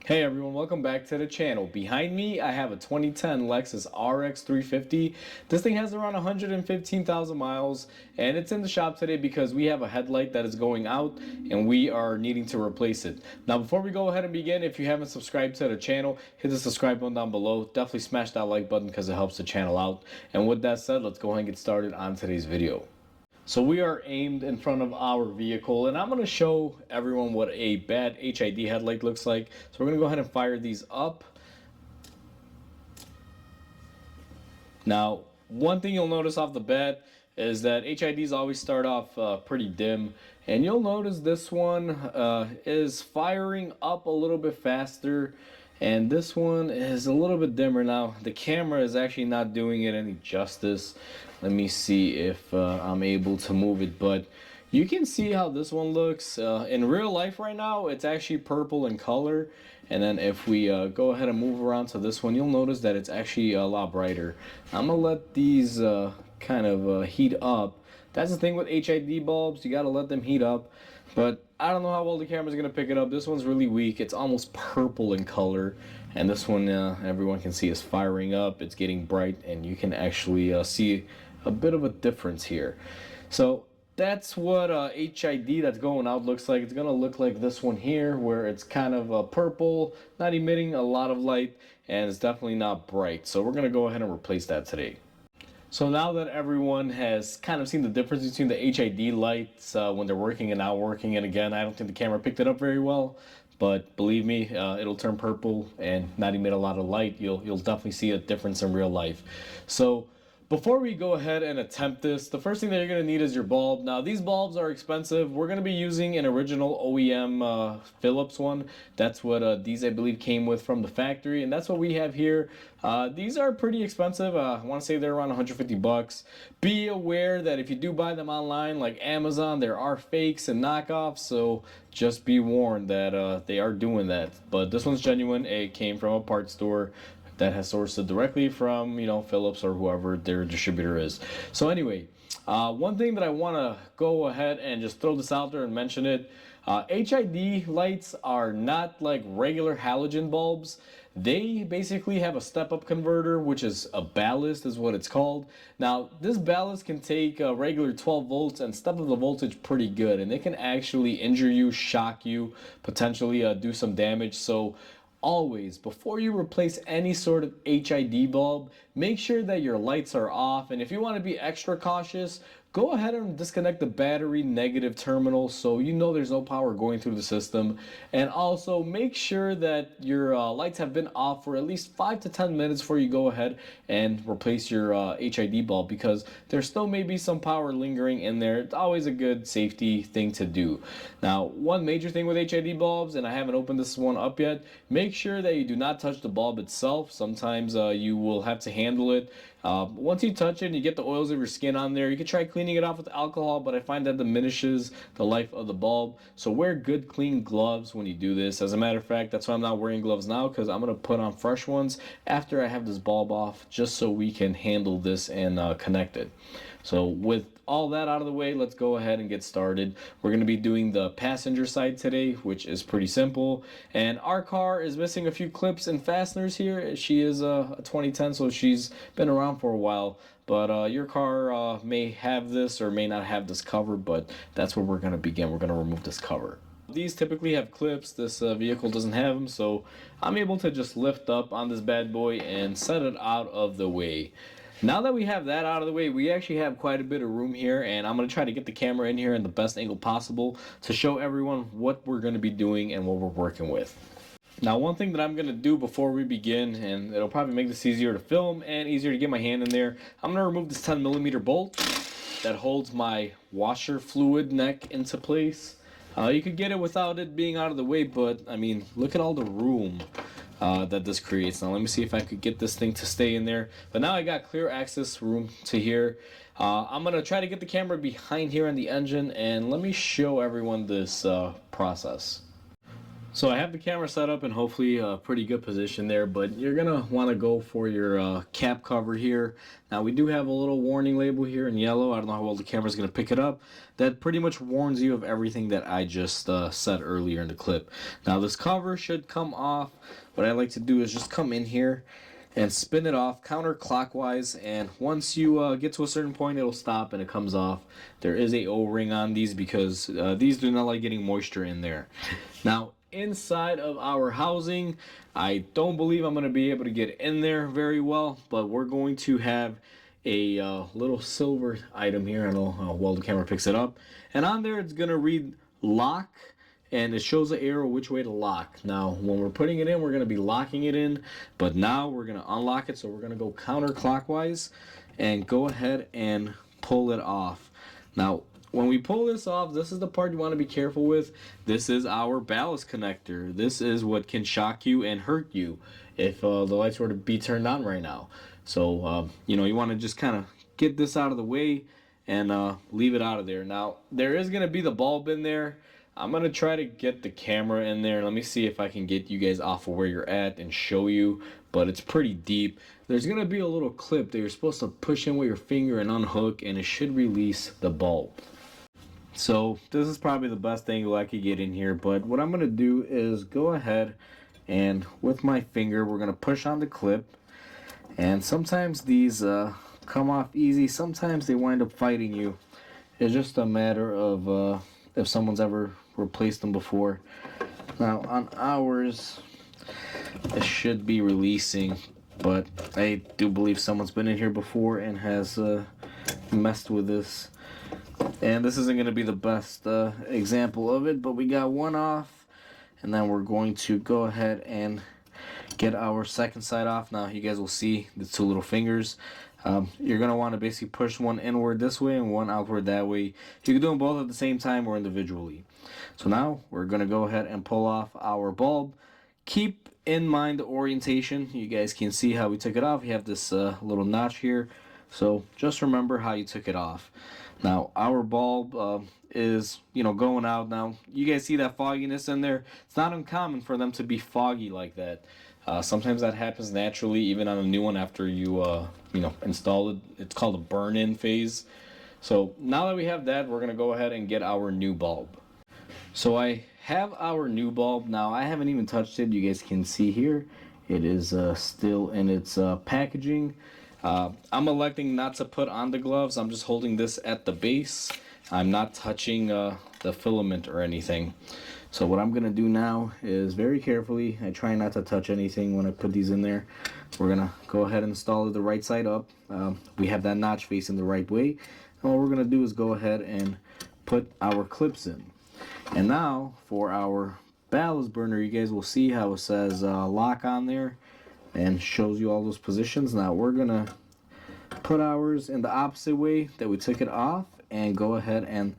Hey everyone, welcome back to the channel. Behind me, I have a 2010 Lexus RX350. This thing has around 115,000 miles, and it's in the shop today because we have a headlight that is going out and we are needing to replace it. Now, before we go ahead and begin, if you haven't subscribed to the channel, hit the subscribe button down below. Definitely smash that like button because it helps the channel out. And with that said, let's go ahead and get started on today's video. So we are aimed in front of our vehicle, and I'm going to show everyone what a bad HID headlight looks like. So we're going to go ahead and fire these up. Now, one thing you'll notice off the bat is that HIDs always start off pretty dim, and you'll notice this one is firing up a little bit faster, and this one is a little bit dimmer. Now, the camera is actually not doing it any justice. Let me see if I'm able to move it, but you can see how this one looks. In real life right now, it's actually purple in color. And then if we go ahead and move around to this one, you'll notice that it's actually a lot brighter. I'm gonna let these kind of heat up. That's the thing with HID bulbs, you gotta let them heat up. But I don't know how well the camera's gonna pick it up. This one's really weak. It's almost purple in color. And this one, everyone can see is firing up. It's getting bright, and you can actually see a bit of a difference here. So that's what HID that's going out looks like. It's gonna look like this one here, where it's kind of purple, not emitting a lot of light, and it's definitely not bright. So we're gonna go ahead and replace that today. So now that everyone has kind of seen the difference between the HID lights when they're working and not working, and again, I don't think the camera picked it up very well, but believe me, it'll turn purple and not emit a lot of light. You'll definitely see a difference in real life. So before we go ahead and attempt this, the first thing that you're going to need is your bulb. Now, these bulbs are expensive. We're going to be using an original OEM Philips one. That's what these, I believe, came with from the factory, and that's what we have here. These are pretty expensive. I want to say they're around 150 bucks. Be aware that if you do buy them online, like Amazon, there are fakes and knockoffs, so just be warned that they are doing that. But this one's genuine. It came from a parts store that has sourced it directly from, Philips or whoever their distributor is. So anyway, one thing that I want to go ahead and just throw this out there and mention it, HID lights are not like regular halogen bulbs. They basically have a step-up converter, which is a ballast is what it's called. Now, this ballast can take regular 12 volts and step up the voltage pretty good, and it can actually injure you, shock you, potentially do some damage. So always, before you replace any sort of HID bulb, make sure that your lights are off. And if you want to be extra cautious, go ahead and disconnect the battery negative terminal so you know there's no power going through the system. And also make sure that your lights have been off for at least 5 to 10 minutes before you go ahead and replace your HID bulb, because there still may be some power lingering in there. It's always a good safety thing to do. Now, one major thing with HID bulbs, and I haven't opened this one up yet, make sure that you do not touch the bulb itself. Sometimes you will have to handle it. Once you touch it and you get the oils of your skin on there, you can try cleaning it off with alcohol, but I find that diminishes the life of the bulb. So wear good clean gloves when you do this. As a matter of fact, that's why I'm not wearing gloves now, because I'm going to put on fresh ones after I have this bulb off, just so we can handle this and connect it. So with all that out of the way, let's go ahead and get started. We're going to be doing the passenger side today, which is pretty simple. And our car is missing a few clips and fasteners here. She is a 2010, so she's been around for a while. But your car may have this or may not have this cover, but that's where we're going to begin. We're going to remove this cover. These typically have clips. This vehicle doesn't have them, so I'm able to just lift up on this bad boy and set it out of the way. Now that we have that out of the way, we actually have quite a bit of room here, and I'm going to try to get the camera in here in the best angle possible to show everyone what we're going to be doing and what we're working with. Now, one thing that I'm going to do before we begin, and it'll probably make this easier to film and easier to get my hand in there, I'm going to remove this 10mm bolt that holds my washer fluid neck into place. You could get it without it being out of the way, but I mean, look at all the room that this creates. Now let me see if I could get this thing to stay in there. But now I got clear access room to here. I'm gonna try to get the camera behind here on the engine, and let me show everyone this process. So I have the camera set up in hopefully a pretty good position there, but you're gonna want to go for your cap cover here. Now we do have a little warning label here in yellow. I don't know how well the camera's gonna pick it up. That pretty much warns you of everything that I just said earlier in the clip. Now this cover should come off. What I like to do is just come in here and spin it off counterclockwise, and once you get to a certain point it'll stop and it comes off. There is a O-ring on these because these do not like getting moisture in there. Now inside of our housing, I don't believe I'm going to be able to get in there very well, but we're going to have a little silver item here. I don't know how well the camera picks it up, and on there it's going to read lock, and it shows the arrow which way to lock. Now when we're putting it in, we're going to be locking it in, but now we're going to unlock it, so we're going to go counterclockwise and go ahead and pull it off. Now when we pull this off, this is the part you want to be careful with. This is our ballast connector. This is what can shock you and hurt you if the lights were to be turned on right now. So you know, you want to just kind of get this out of the way and leave it out of there. Now there is going to be the bulb in there. I'm going to try to get the camera in there. Let me see if I can get you guys off of where you're at and show you, but it's pretty deep. There's going to be a little clip that you're supposed to push in with your finger and unhook, and it should release the bulb. So this is probably the best angle I could get in here, but what I'm going to do is go ahead and with my finger we're going to push on the clip, and sometimes these come off easy, sometimes they wind up fighting you. It's just a matter of if someone's ever replaced them before. Now on ours it should be releasing, but I do believe someone's been in here before and has messed with this. And this isn't going to be the best example of it, but we got one off, and then we're going to go ahead and get our second side off. Now you guys will see the two little fingers. You're going to want to basically push one inward this way and one outward that way. You can do them both at the same time or individually. So now we're going to go ahead and pull off our bulb. Keep in mind the orientation. You guys can see how we took it off. You have this little notch here, so just remember how you took it off. Now our bulb is, you know, going out. Now you guys see that fogginess in there. It's not uncommon for them to be foggy like that. Sometimes that happens naturally, even on a new one after you you know, install it. It's called a burn-in phase. So now that we have that, we're gonna go ahead and get our new bulb. So I have our new bulb. Now I haven't even touched it. You guys can see here it is still in its packaging. I'm electing not to put on the gloves. I'm just holding this at the base. I'm not touching the filament or anything. So what I'm gonna do now is very carefully, I try not to touch anything when I put these in there. We're gonna go ahead and install it the right side up. We have that notch facing the right way. And what we're gonna do is go ahead and put our clips in. And now for our ballast burner, you guys will see how it says lock on there and shows you all those positions. Now we're gonna put ours in the opposite way that we took it off and go ahead and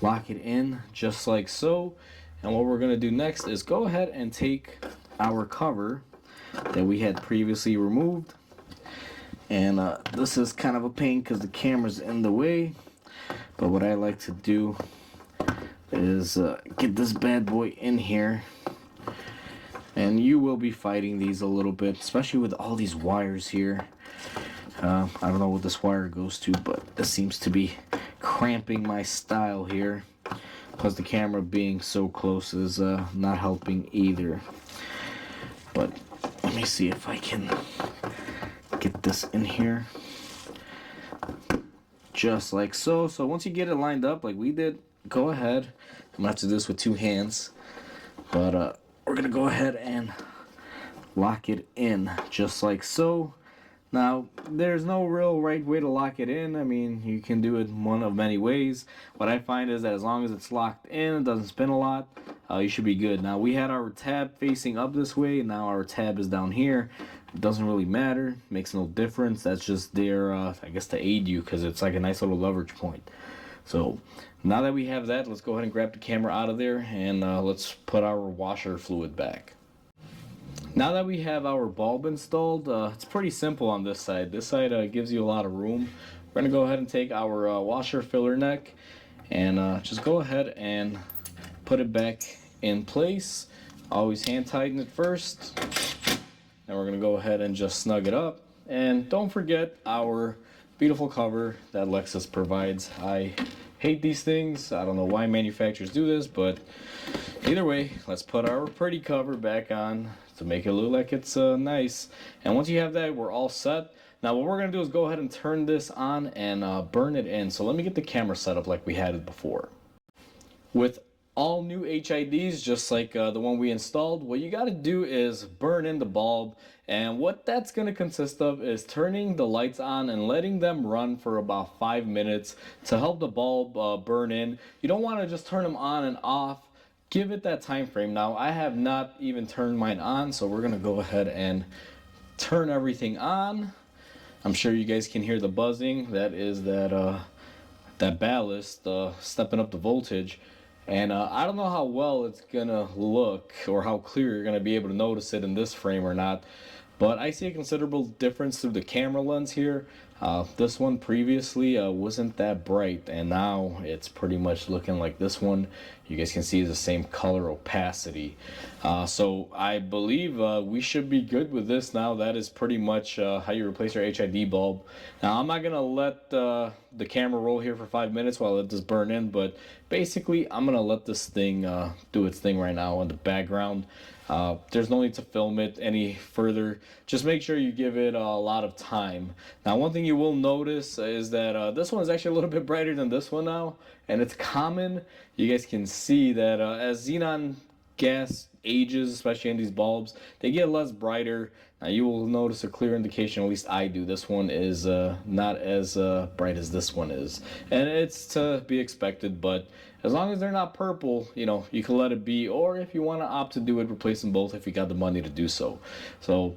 lock it in just like so. And what we're gonna do next is go ahead and take our cover that we had previously removed, and this is kind of a pain because the camera's in the way, but what I like to do is get this bad boy in here. And you will be fighting these a little bit, especially with all these wires here. I don't know what this wire goes to, but this seems to be cramping my style here. Plus the camera being so close is not helping either. But let me see if I can get this in here. Just like so. So once you get it lined up like we did, go ahead. I'm gonna have to do this with two hands. But we're gonna go ahead and lock it in just like so. Now there's no real right way to lock it in. I mean, you can do it one of many ways. What I find is that as long as it's locked in, it doesn't spin a lot, you should be good. Now we had our tab facing up this way, and now our tab is down here. It doesn't really matter, makes no difference. That's just there, I guess, to aid you, because it's like a nice little leverage point. So now that we have that, let's go ahead and grab the camera out of there, and let's put our washer fluid back. Now that we have our bulb installed, it's pretty simple on this side. This side gives you a lot of room. We're going to go ahead and take our washer filler neck and just go ahead and put it back in place. Always hand tighten it first. Now we're gonna go ahead and just snug it up. And don't forget our beautiful cover that Lexus provides. I hate these things. I don't know why manufacturers do this, but either way, let's put our pretty cover back on to make it look like it's nice. And once you have that, we're all set. Now what we're gonna do is go ahead and turn this on and burn it in. So let me get the camera set up like we had it before. With all new HIDs, just like the one we installed, what you got to do is burn in the bulb, and what that's going to consist of is turning the lights on and letting them run for about 5 minutes to help the bulb burn in. You don't want to just turn them on and off. Give it that time frame. Now I have not even turned mine on, so we're going to go ahead and turn everything on. I'm sure you guys can hear the buzzing. That is that ballast stepping up the voltage. And I don't know how well it's gonna look or how clear you're gonna be able to notice it in this frame or not, but I see a considerable difference through the camera lens here. This one previously wasn't that bright, and now it's pretty much looking like this one. You guys can see the same color opacity. So I believe we should be good with this now. That is pretty much how you replace your HID bulb. Now I'm not gonna let the camera roll here for 5 minutes while I let this burn in, but basically I'm gonna let this thing do its thing right now in the background. There's no need to film it any further. Just make sure you give it a lot of time. Now one thing you will notice is that this one is actually a little bit brighter than this one now, and it's common. You guys can see that as xenon gas ages, especially in these bulbs, they get less brighter. Now you will notice a clear indication, at least I do. This one is not as bright as this one is, and it's to be expected, but as long as they're not purple, you know, you can let it be, or if you want to opt to do it, replace them both if you got the money to do so. So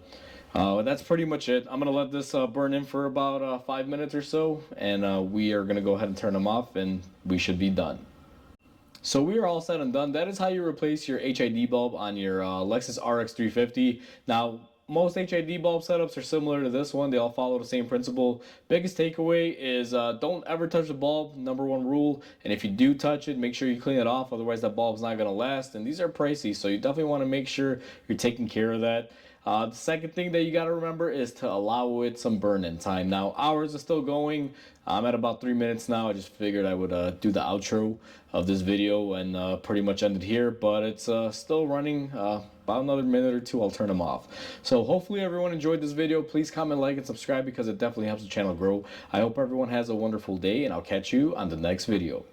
that's pretty much it. I'm gonna let this burn in for about 5 minutes or so, and we are gonna go ahead and turn them off, and we should be done. So we are all said and done. That is how you replace your HID bulb on your Lexus RX350. Now, most HID bulb setups are similar to this one. They all follow the same principle. Biggest takeaway is don't ever touch the bulb, number one rule. And if you do touch it, make sure you clean it off. Otherwise, that bulb's not going to last. And these are pricey, so you definitely want to make sure you're taking care of that. The second thing that you got to remember is to allow it some burn-in time. Now, ours is still going. I'm at about 3 minutes now. I just figured I would do the outro of this video and pretty much end it here. But it's still running. About another minute or two, I'll turn them off. So hopefully everyone enjoyed this video. Please comment, like, and subscribe because it definitely helps the channel grow. I hope everyone has a wonderful day, and I'll catch you on the next video.